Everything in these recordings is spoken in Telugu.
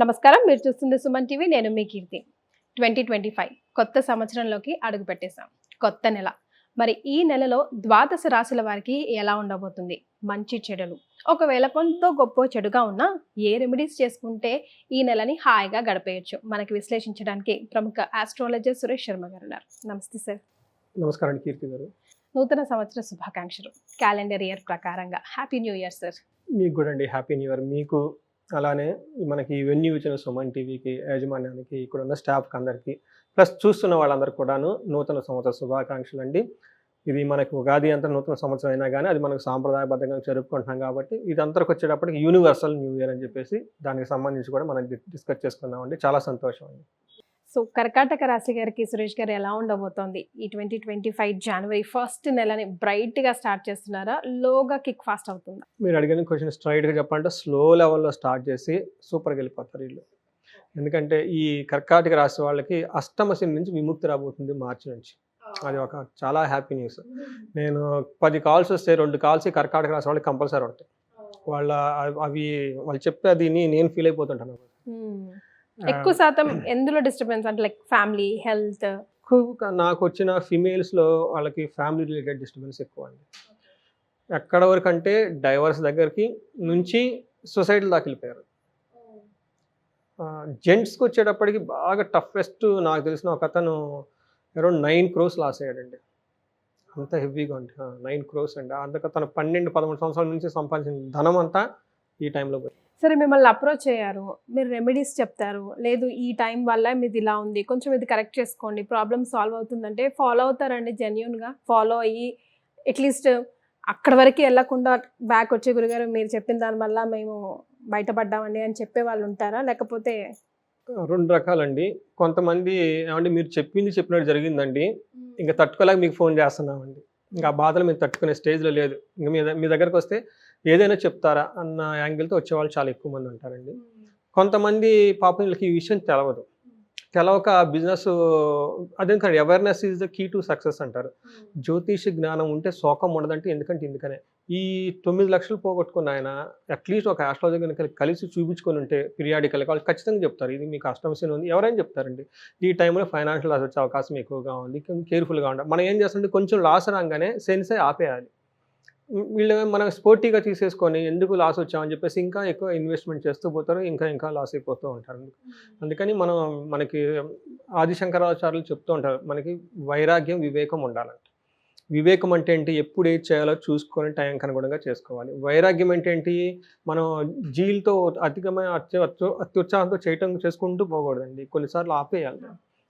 నమస్కారం, మీరు చూస్తుంది సుమన్ టీవీ. నేను మీ కీర్తి. 2025 కొత్త సంవత్సరంలోకి అడుగు పెట్టేశాం. కొత్త నెల. మరి ఈ నెలలో ద్వాదశ రాశుల వారికి ఎలా ఉండబోతుంది? మంచి చెడులు ఒకవేళ కొంత గొప్ప చెడుగా ఉన్నా ఏ రెమెడీస్ చేసుకుంటే ఈ నెలని హాయిగా గడిపేయచ్చు? మనకి విశ్లేషించడానికి ప్రముఖ ఆస్ట్రాలజర్ సురేష్ శర్మ గారు ఉన్నారు. నమస్తే సార్. నమస్కారం కీర్తి గారు. నూతన సంవత్సర శుభాకాంక్షలు. క్యాలెండర్ ఇయర్ ప్రకారంగా హ్యాపీ న్యూ ఇయర్ సార్. మీకు కూడా అండి హ్యాపీ న్యూ ఇయర్. మీకు అలానే మనకి వెన్యూ ఇచ్చిన సుమన్ టీవీకి యాజమాన్యానికి ఇక్కడ ఉన్న స్టాఫ్కి అందరికీ ప్లస్ చూస్తున్న వాళ్ళందరికీ కూడాను నూతన సంవత్సర శుభాకాంక్షలు అండి. ఇది మనకు ఉగాది అంతా నూతన సంవత్సరం అయినా కానీ అది మనకు సాంప్రదాయబద్ధంగా జరుపుకుంటున్నాం కాబట్టి ఇది అంతరకు వచ్చేటప్పటికి యూనివర్సల్ న్యూ ఇయర్ అని చెప్పేసి దానికి సంబంధించి కూడా మనం డిస్కస్ చేసుకుందామండి. చాలా సంతోషం అండి. సో కర్కాటక రాశి గారికి సురేష్ గారు ఎలా ఉండబోతోంది? ఈ 2025 జనవరి 1st నెలని బ్రైట్ గా స్టార్ట్ చేస్తున్నారా, లోగా కిక్ ఫాస్ట్ అవుతుందా? మీరు అడిగిన క్వశ్చన్ స్ట్రైట్గా చెప్పాలంటే స్లో లెవెల్లో స్టార్ట్ చేసి సూపర్గా వెళ్ళిపోతారు వీళ్ళు. ఎందుకంటే ఈ కర్కాటక రాశి వాళ్ళకి అష్టమ శని నుంచి విముక్తి రాబోతుంది మార్చి నుంచి. అది ఒక చాలా హ్యాపీ న్యూస్. నేను 10 కాల్స్ వస్తే 2 కాల్స్ కర్కాటక రాశి వాళ్ళకి కంపల్సరీ ఉంటాయి. వాళ్ళు చెప్పే అది నేను ఫీల్ అయిపోతుంటాను. ఎక్కువ శాతం ఎందులో డిస్టర్బెన్స్ అంటే లైక్ ఫ్యామిలీ హెల్త్? నాకు వచ్చిన ఫిమేల్స్లో వాళ్ళకి ఫ్యామిలీ రిలేటెడ్ డిస్టర్బెన్స్ ఎక్కువ అండి. ఎక్కడ వరకు అంటే డైవర్స్ దగ్గరికి నుంచి సొసైటీల దాకా వెళ్ళిపోయారు. జెంట్స్కి వచ్చేటప్పటికి బాగా టఫెస్ట్ నాకు తెలిసిన ఒక అతను అరౌండ్ 9 crores లాస్ అయ్యాడండి. అంత హెవీగా ఉంది. 9 crores అండి. అందుకే తను 12-13 సంవత్సరాల నుంచి సంపాదించిన ధనం అంతా ఈ టైంలో పోయింది. సరే, మిమ్మల్ని అప్రోచ్ అయ్యారు, మీరు రెమెడీస్ చెప్తారు, లేదు ఈ టైం వల్ల మీది ఇలా ఉంది, కొంచెం ఇది కరెక్ట్ చేసుకోండి, ప్రాబ్లమ్ సాల్వ్ అవుతుందంటే ఫాలో అవుతారండి? జెన్యూన్గా ఫాలో అయ్యి అట్లీస్ట్ అక్కడ వరకు వెళ్ళకుండా బ్యాక్ వచ్చే గురుగారు మీరు చెప్పిన దాని వల్ల మేము బయటపడ్డామండి అని చెప్పే వాళ్ళు ఉంటారా? లేకపోతే 2 రకాలండి. కొంతమంది ఏమంటే మీరు చెప్పినట్టు జరిగిందండి, ఇంకా తట్టుకోలేక మీకు ఫోన్ చేస్తున్నామండి, ఇంకా ఆ బాధలు మీరు తట్టుకునే స్టేజ్లో లేదు, ఇంకా మీ దగ్గరకు వస్తే ఏదైనా చెప్తారా అన్న యాంగిల్తో వచ్చేవాళ్ళు చాలా ఎక్కువ మంది ఉంటారండి. కొంతమంది పాపం వీళ్ళకి ఈ విషయం తెలవక బిజినెస్ అదేంటంటే awareness is the key to success అంటారు. జ్యోతిష జ్ఞానం ఉంటే శోకం ఉండదంటే ఎందుకనే ఈ 9 లక్షలు పోగొట్టుకున్న ఆయన అట్లీస్ట్ ఒక ఆస్ట్రాలజర్ కనుక కలిసి చూపించుకొని ఉంటే పీరియాడికల్గా వాళ్ళు ఖచ్చితంగా చెప్తారు ఇది మీకు అష్టమశని ఉంది. ఎవరైనా చెప్తారండి ఈ టైంలో ఫైనాన్షియల్ లాస్ వచ్చే అవకాశం ఎక్కువగా ఉంది, కేర్ఫుల్గా ఉండాలి. మనం ఏం చేస్తుంటే కొంచెం లాస్ రాగానే సెన్సే ఆపేయాలి. వీళ్ళు మనం స్పోర్టీగా తీసేసుకొని ఎందుకు లాస్ వచ్చామని చెప్పేసి ఇంకా ఎక్కువ ఇన్వెస్ట్మెంట్ చేస్తూ పోతారు, ఇంకా లాస్ అయిపోతూ ఉంటారు. అందుకని మనకి ఆదిశంకరాచార్యులు చెప్తూ ఉంటారు, మనకి వైరాగ్యం వివేకం ఉండాలంట. వివేకం అంటే ఏంటి? ఎప్పుడు ఏది చేయాలో చూసుకొని టైంకి అనుగుణంగా చేసుకోవాలి. వైరాగ్యం అంటే ఏంటి? మనం జీలతో అధికమైన అత్యుత్సాహంతో చేసుకుంటూ పోకూడదండి. కొన్నిసార్లు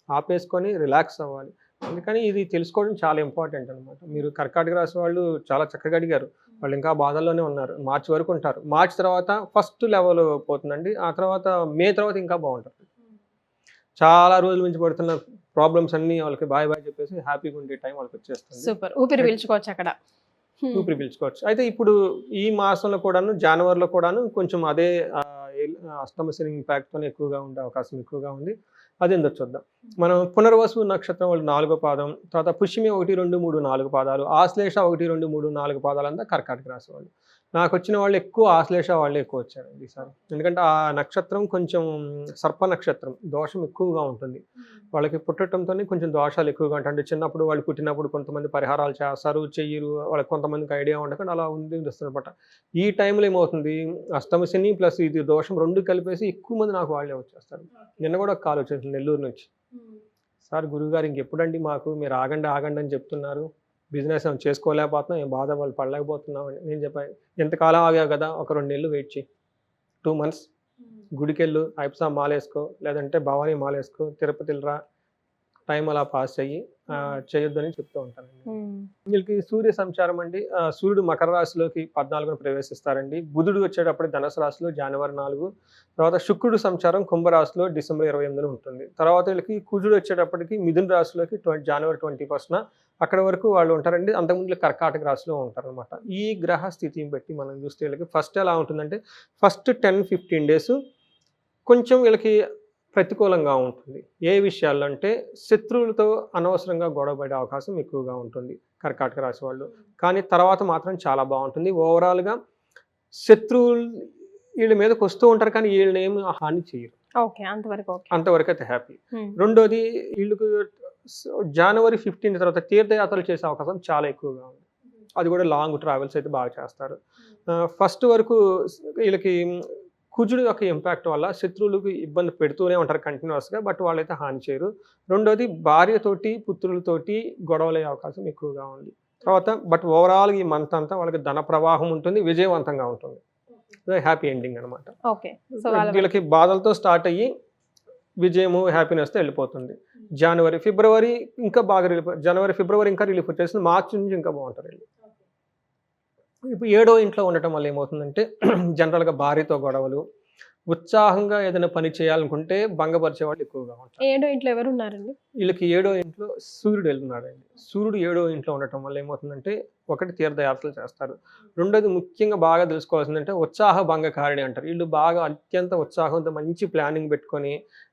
ఆపేసుకొని రిలాక్స్ అవ్వాలి. అందుకని ఇది తెలుసుకోవడం చాలా ఇంపార్టెంట్ అనమాట. మీరు కర్కాటక రాశి వాళ్ళు చాలా చక్కగా అడిగారు. వాళ్ళు ఇంకా బాధల్లోనే ఉన్నారు. మార్చి వరకు ఉంటారు. మార్చి తర్వాత ఫస్ట్ లెవెల్ పోతుందండి. ఆ తర్వాత మే తర్వాత ఇంకా బాగుంటుంది. చాలా రోజుల నుంచి పడుతున్న ప్రాబ్లమ్స్ అన్ని వాళ్ళకి బాయ్ చెప్పేసి హ్యాపీగా ఉండే టైం వాళ్ళకి వచ్చేస్తుంది. సూపర్. ఊపిరి పీల్చుకోవచ్చు అక్కడ. ఊపిరి పీల్చుకోవచ్చు. అయితే ఇప్పుడు ఈ మాసంలో కూడాను జనవరిలో కూడాను కొంచెం అదే అష్టమ శని ఇంపాక్ట్తో ఎక్కువగా ఉండే అవకాశం ఎక్కువగా ఉంది. అదేందో చూద్దాం. మనం పునర్వసు నక్షత్రం వాళ్ళు 4వ పాదం, తర్వాత పుష్యమి 1, 2, 3, 4 పాదాలు, ఆశ్లేష 1, 2, 3, 4 పాదాలంతా కర్కాటక రాశి వాళ్ళు. నాకు వచ్చిన వాళ్ళు ఎక్కువ ఆశ్లేష వాళ్ళే ఎక్కువ వచ్చారండి ఈసారి. ఎందుకంటే ఆ నక్షత్రం కొంచెం సర్ప నక్షత్రం, దోషం ఎక్కువగా ఉంటుంది. వాళ్ళకి పుట్టడంతోనే కొంచెం దోషాలు ఎక్కువగా ఉంటాయి. అంటే చిన్నప్పుడు వాళ్ళు పుట్టినప్పుడు కొంతమంది పరిహారాలు చేస్తారు, చెయ్యరు, వాళ్ళకి కొంతమందికి ఐడియా ఉండకుండా అలా వస్తుందన్నమాట. ఈ టైంలో ఏమవుతుంది, అష్టమ శని ప్లస్ ఇది దోషం 2 కలిపేసి ఎక్కువ మంది నాకు వాళ్ళే వచ్చేస్తారు. నిన్న కూడా ఒక కాల్ వచ్చేసింది నెల్లూరు నుంచి. సార్ గురువుగారు ఇంకెప్పుడండి మాకు మీరు ఆగండి అని చెప్తున్నారు, బిజినెస్ ఏమైనా చేసుకోలేకపోతున్నాం, ఏం బాధ వాళ్ళు పడలేకపోతున్నాం అని నేను చెప్పాను. ఎంతకాలం ఆగావు కదా, ఒక 2 నెలలు వెయిట్ చేయి, 2 months గుడికెళ్ళు, ఐప్సా మాలేసుకో, లేదంటే భవానీ మాలేసుకో, తిరుపతికి రా, టైం అలా పాస్ అయ్యి చేయొద్దని చెప్తూ ఉంటానండి. వీళ్ళకి సూర్య సంచారం అండి. సూర్యుడు మకర రాశిలోకి 14న ప్రవేశిస్తారండి. బుధుడు వచ్చేటప్పుడు ధనుసు రాశిలో జనవరి 4, తర్వాత శుక్రుడు సంచారం కుంభరాశిలో డిసెంబర్ 28న ఉంటుంది. తర్వాత వీళ్ళకి కుజుడు వచ్చేటప్పటికి మిథున రాశిలోకి జనవరి 21న అక్కడ వరకు వాళ్ళు ఉంటారండి. అంతకుముందు కర్కాటక రాశిలో ఉంటారనమాట. ఈ గ్రహ స్థితిని బట్టి మనం చూస్తే వీళ్ళకి ఫస్ట్ ఎలా ఉంటుందంటే ఫస్ట్ 10-15 days కొంచెం వీళ్ళకి ప్రతికూలంగా ఉంటుంది. ఏ విషయాల్లో అంటే శత్రువులతో అనవసరంగా గొడవపడే అవకాశం ఎక్కువగా ఉంటుంది కర్కాటక రాశి వాళ్ళు. కానీ తర్వాత మాత్రం చాలా బాగుంటుంది. ఓవరాల్గా శత్రువులు వీళ్ళ మీదకి వస్తూ ఉంటారు కానీ వీళ్ళని ఏమి హాని చేయరు. ఓకే, అంతవరకు ఓకే. అంతవరకు అయితే హ్యాపీ. రెండోది వీళ్ళకు జనవరి 15 తర్వాత తీర్థయాత్రలు చేసే అవకాశం చాలా ఎక్కువగా ఉంది. అది కూడా లాంగ్ ట్రావెల్స్ అయితే బాగా చేస్తారు. ఫస్ట్ వరకు వీళ్ళకి కుజుడు యొక్క ఇంపాక్ట్ వల్ల శత్రువులకు ఇబ్బంది పెడుతూనే ఉంటారు కంటిన్యూస్గా, బట్ వాళ్ళైతే హాని చేయరు. రెండోది భార్యతోటి పుత్రులతోటి గొడవలయ్యే అవకాశం ఎక్కువగా ఉంది. తర్వాత బట్ ఓవరాల్ ఈ మంత్ అంతా వాళ్ళకి ధన ప్రవాహం ఉంటుంది, విజయవంతంగా ఉంటుంది. హ్యాపీ ఎండింగ్ అనమాట. ఓకే. వీళ్ళకి బాధలతో స్టార్ట్ అయ్యి విజయము హ్యాపీనెస్తో వెళ్ళిపోతుంది. జనవరి ఫిబ్రవరి ఇంకా బాగా రిలీఫ్, జనవరి ఫిబ్రవరి ఇంకా రిలీఫ్ వచ్చేసింది. మార్చి నుంచి ఇంకా బాగుంటారు వీళ్ళు. ఇప్పుడు 7వ ఇంట్లో ఉండటం వల్ల ఏమవుతుందంటే జనరల్గా భార్యతో గొడవలు, ఉత్సాహంగా ఏదైనా పని చేయాలనుకుంటే భంగపరిచే వాళ్ళు ఎక్కువగా ఉంటారు. 7వ ఇంట్లో ఎవరు ఉన్నారండి? వీళ్ళకి 7వ ఇంట్లో సూర్యుడు వెళ్తున్నాడండి. సూర్యుడు 7వ ఇంట్లో ఉండటం వల్ల ఏమవుతుందంటే ఒకటి తీర్థయాత్రలు చేస్తారు. రెండోది ముఖ్యంగా బాగా తెలుసుకోవాల్సిందంటే ఉత్సాహ భంగకారిణి అంటారు. వీళ్ళు బాగా అత్యంత ఉత్సాహంతో మంచి ప్లానింగ్ పెట్టుకొని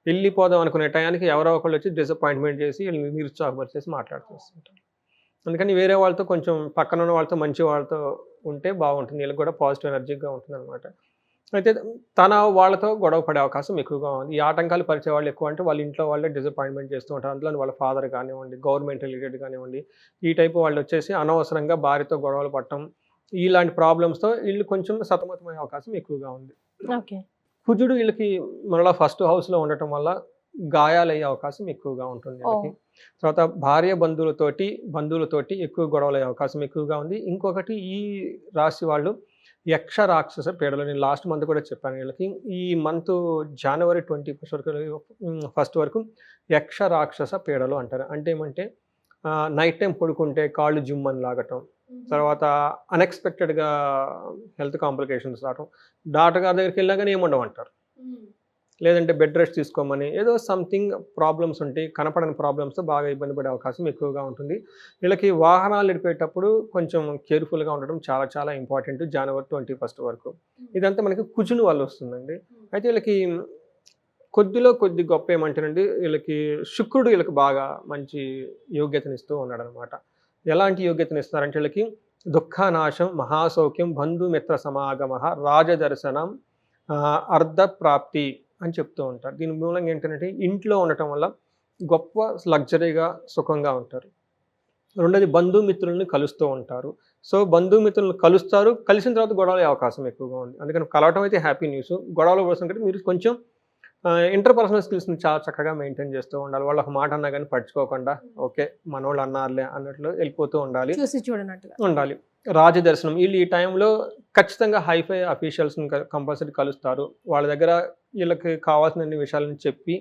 వెళ్ళిపోదాం అనుకునే టయానికి ఎవరో ఒకళ్ళు వచ్చి డిసప్పాయింట్మెంట్ చేసి వీళ్ళని నిరుత్సాహపరిచేసి మాట్లాడుతుంటారు. అందుకని వేరే వాళ్ళతో కొంచెం పక్కన ఉన్న వాళ్ళతో మంచి వాళ్ళతో ఉంటే బాగుంటుంది. వీళ్ళకి కూడా పాజిటివ్ ఎనర్జీగా ఉంటుంది అనమాట. అయితే తన వాళ్ళతో గొడవ పడే అవకాశం ఎక్కువగా ఉంది. ఈ ఆటంకాలు పరిచే వాళ్ళు ఎక్కువ అంటే వాళ్ళ ఇంట్లో వాళ్ళే డిసప్పాయింట్మెంట్ చేస్తూ ఉంటారు. అందులో వాళ్ళ ఫాదర్ కానివ్వండి, గవర్నమెంట్ రిలేటెడ్ కానివ్వండి, ఈ టైపు వాళ్ళు వచ్చేసి అనవసరంగా భార్యతో గొడవలు పడటం, ఇలాంటి ప్రాబ్లమ్స్తో వీళ్ళు కొంచెం సతమతమయ్యే అవకాశం ఎక్కువగా ఉంది. ఓకే. కుజుడు వీళ్ళకి మరలా ఫస్ట్ హౌస్లో ఉండటం వల్ల గాయాలయ్యే అవకాశం ఎక్కువగా ఉంటుంది వీళ్ళకి. తర్వాత భార్య బంధువులతోటి ఎక్కువ గొడవలయ్యే అవకాశం ఎక్కువగా ఉంది. ఇంకొకటి ఈ రాశి వాళ్ళు యక్ష రాక్షస పీడలు, నేను లాస్ట్ మంత్ కూడా చెప్పాను వీళ్ళకి. ఈ మంత్ జనవరి 21 వరకు యక్ష రాక్షస పీడలు అంటారు. అంటే ఏమంటే నైట్ టైం పడుకుంటే కాళ్ళు జిమ్మని లాగటం, తర్వాత అన్ఎక్స్పెక్టెడ్గా హెల్త్ కాంప్లికేషన్స్ రావటం, డాక్టర్ గారి దగ్గరికి వెళ్ళినా కానీ ఏముండవంటారు. లేదంటే బెడ్ రెస్ట్ తీసుకోమని ఏదో సంథింగ్ ప్రాబ్లమ్స్ ఉంటాయి, కనపడని ప్రాబ్లమ్స్తో బాగా ఇబ్బంది పడే అవకాశం ఎక్కువగా ఉంటుంది. వీళ్ళకి వాహనాలు నడిపేటప్పుడు కొంచెం కేర్ఫుల్గా ఉండడం చాలా చాలా ఇంపార్టెంట్ జనవరి 21 వరకు. ఇదంతా మనకి కుజుని వల్ల వస్తుందండి. అయితే వీళ్ళకి కొద్ది గొప్ప ఏమంటారండి, వీళ్ళకి శుక్రుడు వీళ్ళకి బాగా మంచి యోగ్యతనిస్తూ ఉన్నాడు అనమాట. ఎలాంటి యోగ్యతనిస్తారంటే వీళ్ళకి దుఃఖనాశం, మహాసౌఖ్యం, బంధుమిత్ర సమాగమ, రాజదర్శనం, అర్ధప్రాప్తి అని చెప్తూ ఉంటారు. దీని మూలంగా ఏంటంటే ఇంట్లో ఉండటం వల్ల గొప్ప లగ్జరీగా సుఖంగా ఉంటారు. రెండోది బంధుమిత్రులను కలుస్తూ ఉంటారు. సో బంధుమిత్రులను కలుస్తారు, కలిసిన తర్వాత గొడవలే అవకాశం ఎక్కువగా ఉంది. అందుకని కలవటం అయితే హ్యాపీ న్యూస్. గొడవల కోసం కంటే మీరు కొంచెం ఇంటర్పర్సనల్ స్కిల్స్ని చాలా చక్కగా మెయింటైన్ చేస్తూ ఉండాలి. వాళ్ళు ఒక మాట అన్నా కానీ పట్టించుకోకుండా ఓకే మనోళ్ళు అన్నారులే అన్నట్లు వెళ్ళిపోతూ ఉండాలి, చూసి చూడనట్టుగా ఉండాలి. రాజదర్శనం, వీళ్ళు ఈ టైంలో ఖచ్చితంగా హైఫై అఫీషియల్స్ని కంపల్సరీ కలుస్తారు. వాళ్ళ దగ్గర వీళ్ళకి కావాల్సిన విషయాలను చెప్పి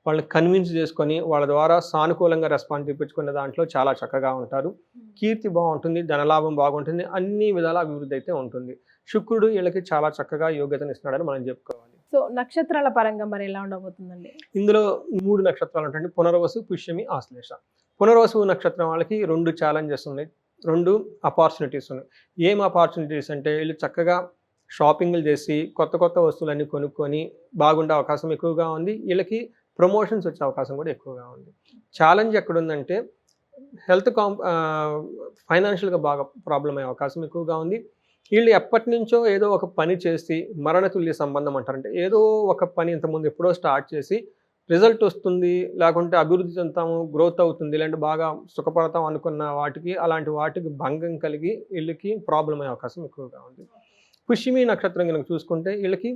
వాళ్ళని కన్విన్స్ చేసుకొని వాళ్ళ ద్వారా సానుకూలంగా రెస్పాన్స్ చూపించుకునే దాంట్లో చాలా చక్కగా ఉంటారు. కీర్తి బాగుంటుంది, ధనలాభం బాగుంటుంది, అన్ని విధాల అభివృద్ధి అయితే ఉంటుంది. శుక్రుడు వీళ్ళకి చాలా చక్కగా యోగ్యతను ఇస్తున్నాడని మనం చెప్పుకోవాలి. సో నక్షత్రాల పరంగా మరి ఎలా ఉండబోతుందండి? ఇందులో 3 నక్షత్రాలు ఉంటాయండి, పునర్వసు, పుష్యమి, ఆశ్లేష. పునర్వసు నక్షత్రం వాళ్ళకి 2 ఛాలెంజెస్ ఉన్నాయి, 2 అపార్చునిటీస్ ఉన్నాయి. ఏం అపార్చునిటీస్ అంటే వీళ్ళు చక్కగా షాపింగ్లు చేసి కొత్త వస్తువులన్నీ కొనుక్కొని బాగుండే అవకాశం ఎక్కువగా ఉంది. వీళ్ళకి ప్రమోషన్స్ వచ్చే అవకాశం కూడా ఎక్కువగా ఉంది. ఛాలెంజ్ ఎక్కడుందంటే హెల్త్ ఫైనాన్షియల్గా బాగా ప్రాబ్లం అయ్యే అవకాశం ఎక్కువగా ఉంది. వీళ్ళు ఎప్పటి నుంచో ఏదో ఒక పని చేసి మరణతుల్య సంబంధం అంటారంటే ఏదో ఒక పని ఇంతకుముందు ఎప్పుడో స్టార్ట్ చేసి రిజల్ట్ వస్తుంది, లేకుంటే అభివృద్ధి చెందుతాము, గ్రోత్ అవుతుంది, లేదంటే బాగా సుఖపడతాం అనుకున్న అలాంటి వాటికి భంగం కలిగి వీళ్ళకి ప్రాబ్లం అయ్యే అవకాశం ఎక్కువగా ఉంది. పుష్యమి నక్షత్రం కనుక చూసుకుంటే వీళ్ళకి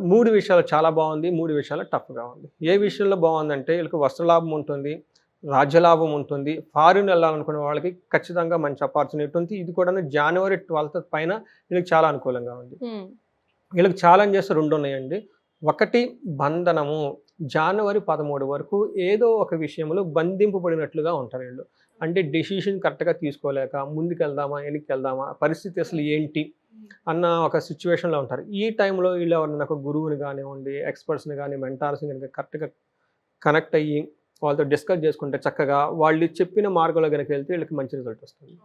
3 విషయాలు చాలా బాగుంది, 3 విషయాలు టఫ్గా ఉంది. ఏ విషయంలో బాగుందంటే వీళ్ళకి వస్త్రలాభం ఉంటుంది, రాజ్యలాభం ఉంటుంది, ఫారిన్ వెళ్ళాలనుకునే వాళ్ళకి ఖచ్చితంగా మంచి ఆపర్చునిటీ ఉంది. ఇది కూడా జనవరి 12 పైన వీళ్ళకి చాలా అనుకూలంగా ఉంది. వీళ్ళకి ఛాలెంజెస్ 2 ఉన్నాయండి. ఒకటి బంధనము, జనవరి 13 వరకు ఏదో ఒక విషయంలో బంధింపబడినట్లుగా ఉంటారు వీళ్ళు. అంటే డెసిషన్ కరెక్ట్గా తీసుకోలేక ముందుకు వెళ్దామా వెనక్కి వెళ్దామా, పరిస్థితి అసలు ఏంటి అన్న ఒక సిచ్యువేషన్లో ఉంటారు. ఈ టైంలో వీళ్ళు ఎవరైనా ఒక గురువుని కానివ్వండి, ఎక్స్పర్ట్స్ని కానీ, మెంటార్స్ని కనుక కరెక్ట్గా కనెక్ట్ అయ్యి వాళ్ళతో డిస్కస్ చేసుకుంటే చక్కగా వాళ్ళు చెప్పిన మార్గంలో కనుక వెళ్తే వీళ్ళకి మంచి రిజల్ట్ వస్తుంది.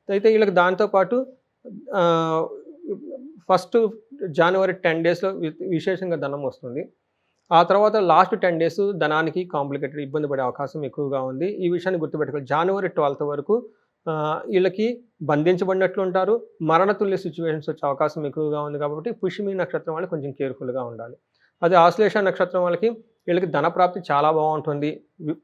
అయితే వీళ్ళకి దాంతోపాటు ఫస్ట్ జనవరి 10 డేస్లో విశేషంగా ధనం వస్తుంది. ఆ తర్వాత లాస్ట్ 10 డేస్ ధనానికి కాంప్లికేటెడ్ ఇబ్బంది పడే అవకాశం ఎక్కువగా ఉంది. ఈ విషయాన్ని గుర్తుపెట్టుకోవాలి. జనవరి 12 వరకు వీళ్ళకి బంధించబడినట్లు ఉంటారు, మరణతుల్య సిచ్యువేషన్స్ వచ్చే అవకాశం ఎక్కువగా ఉంది. కాబట్టి పుష్యమి నక్షత్రం వాళ్ళు కొంచెం కేర్ఫుల్గా ఉండాలి. అది ఆశ్లేష నక్షత్రం వాళ్ళకి వీళ్ళకి ధనప్రాప్తి చాలా బాగుంటుంది.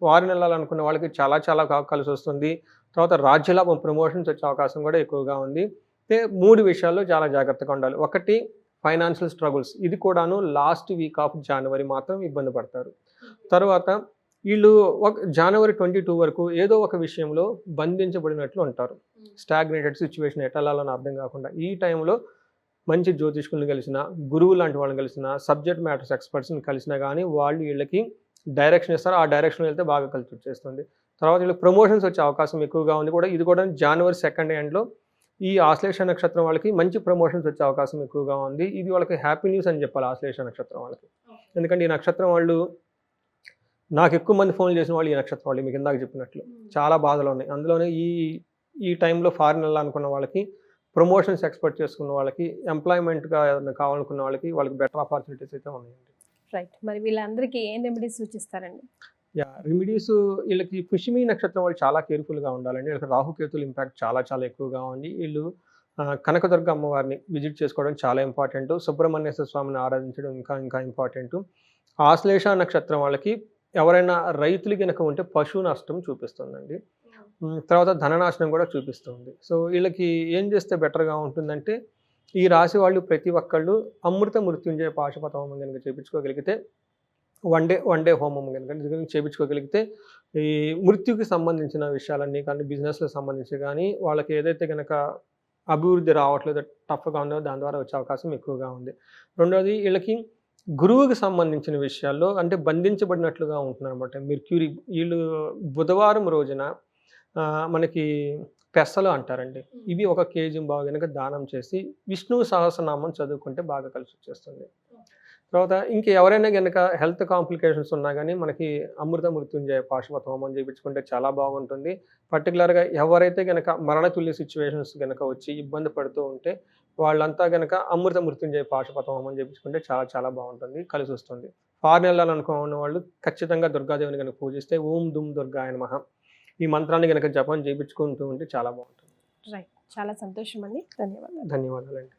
వారిని వెళ్ళాలనుకున్న వాళ్ళకి చాలా చాలా కలిసి వస్తుంది. తర్వాత రాజ్యలాభం ప్రమోషన్స్ వచ్చే అవకాశం కూడా ఎక్కువగా ఉంది. అయితే 3 విషయాల్లో చాలా జాగ్రత్తగా ఉండాలి. ఒకటి ఫైనాన్షియల్ స్ట్రగుల్స్, ఇది కూడాను లాస్ట్ వీక్ ఆఫ్ జనవరి మాత్రం ఇబ్బంది పడతారు. తర్వాత వీళ్ళు జనవరి 22 వరకు ఏదో ఒక విషయంలో బంధించబడినట్లు ఉంటారు. స్టాగ్నేటెడ్ సిచ్యువేషన్ ఎట్టాలని అర్థం కాకుండా ఈ టైంలో మంచి జ్యోతిష్కులను కలిసిన, గురువు లాంటి వాళ్ళని కలిసిన, సబ్జెక్ట్ మ్యాటర్స్ ఎక్స్పర్ట్స్ని కలిసినా కానీ వాళ్ళు వీళ్ళకి డైరెక్షన్ ఇస్తారు. ఆ డైరెక్షన్లో వెళ్తే బాగా కలిసి వచ్చేస్తుంది. తర్వాత వీళ్ళకి ప్రమోషన్స్ వచ్చే అవకాశం ఎక్కువగా ఉంది కూడా. ఇది కూడా జనవరి 2nd ఎండ్లో ఈ ఆశ్లేష నక్షత్రం వాళ్ళకి మంచి ప్రమోషన్స్ వచ్చే అవకాశం ఎక్కువగా ఉంది. ఇది వాళ్ళకి హ్యాపీ న్యూస్ అని చెప్పాలి ఆశ్లేష నక్షత్రం వాళ్ళకి. ఎందుకంటే ఈ నక్షత్రం వాళ్ళు, నాకు ఎక్కువ మంది ఫోన్లు చేసిన వాళ్ళు ఈ నక్షత్రం వాళ్ళు, మీకు ఇందాక చెప్పినట్లు చాలా బాధలు ఉన్నాయి. అందులోనే ఈ టైంలో ఫారిన్ వెళ్ళాలనుకున్న వాళ్ళకి, ప్రమోషన్స్ ఎక్స్పెక్ట్ చేసుకున్న వాళ్ళకి, ఎంప్లాయ్మెంట్గా కావాలనుకున్న వాళ్ళకి బెటర్ ఆపర్చునిటీస్ అయితే ఉన్నాయండి. రైట్. మరి వీళ్ళందరికీ ఏం రెమెడీస్ సూచిస్తారండి? రెమెడీస్ వీళ్ళకి పుష్యమి నక్షత్రం వాళ్ళు చాలా కేర్ఫుల్గా ఉండాలండి. వీళ్ళకి రాహుకేతుల ఇంపాక్ట్ చాలా చాలా ఎక్కువగా ఉంది. వీళ్ళు కనకదుర్గ అమ్మవారిని విజిట్ చేసుకోవడం చాలా ఇంపార్టెంట్. సుబ్రహ్మణ్యేశ్వర స్వామిని ఆరాధించడం ఇంకా ఇంపార్టెంట్. ఆశ్లేష నక్షత్రం వాళ్ళకి ఎవరైనా రైతులు కనుక ఉంటే పశువు నష్టం చూపిస్తుందండి. తర్వాత ధననాశనం కూడా చూపిస్తుంది. సో వీళ్ళకి ఏం చేస్తే బెటర్గా ఉంటుందంటే, ఈ రాశి వాళ్ళు ప్రతి ఒక్కళ్ళు అమృత మృత్యుంజయ పాశుపత హోమం కనుక చేయించుకోగలిగితే, వన్ డే హోమం కనుక చేయించుకోగలిగితే ఈ మృత్యుకి సంబంధించిన విషయాలన్నీ కానీ, బిజినెస్లకు సంబంధించి కానీ, వాళ్ళకి ఏదైతే కనుక అభివృద్ధి రావట్లేదో, టఫ్గా ఉందో దాని ద్వారా వచ్చే అవకాశం ఎక్కువగా ఉంది. రెండోది వీళ్ళకి గురువుకి సంబంధించిన విషయాల్లో అంటే బంధించబడినట్లుగా ఉంటున్నారు అనమాట. మెర్క్యూరీ, వీళ్ళు బుధవారం రోజున మనకి పెసలు అంటారండి, ఇవి 1 kg కనుక దానం చేసి విష్ణు సహస్రనామం చదువుకుంటే బాగా కలిసి వచ్చేస్తుంది. తర్వాత ఎవరైనా కనుక హెల్త్ కాంప్లికేషన్స్ ఉన్నా కానీ మనకి అమృత మృత్యుంజయ పాశుపత హోమం చేయించుకుంటే చాలా బాగుంటుంది. పర్టికులర్గా ఎవరైతే కనుక మరణతుల్య సిచ్యువేషన్స్ కనుక వచ్చి ఇబ్బంది పడుతూ ఉంటే వాళ్ళంతా కనుక అమృత మృత్యుంజయ పాశుపత హోమం చేయించుకుంటే చాలా చాలా బాగుంటుంది, కలిసి వస్తుంది. ఫారిన్ వెళ్ళాలనుకున్న వాళ్ళు ఖచ్చితంగా దుర్గాదేవిని కనుక పూజిస్తే ఓం దుమ్ దుర్గాయ నమః ఈ మంత్రాన్ని కనుక జపం చేయించుకుంటూ ఉంటే చాలా బాగుంటుంది. రైట్. చాలా సంతోషం అండి. ధన్యవాదాలు. ధన్యవాదాలండి.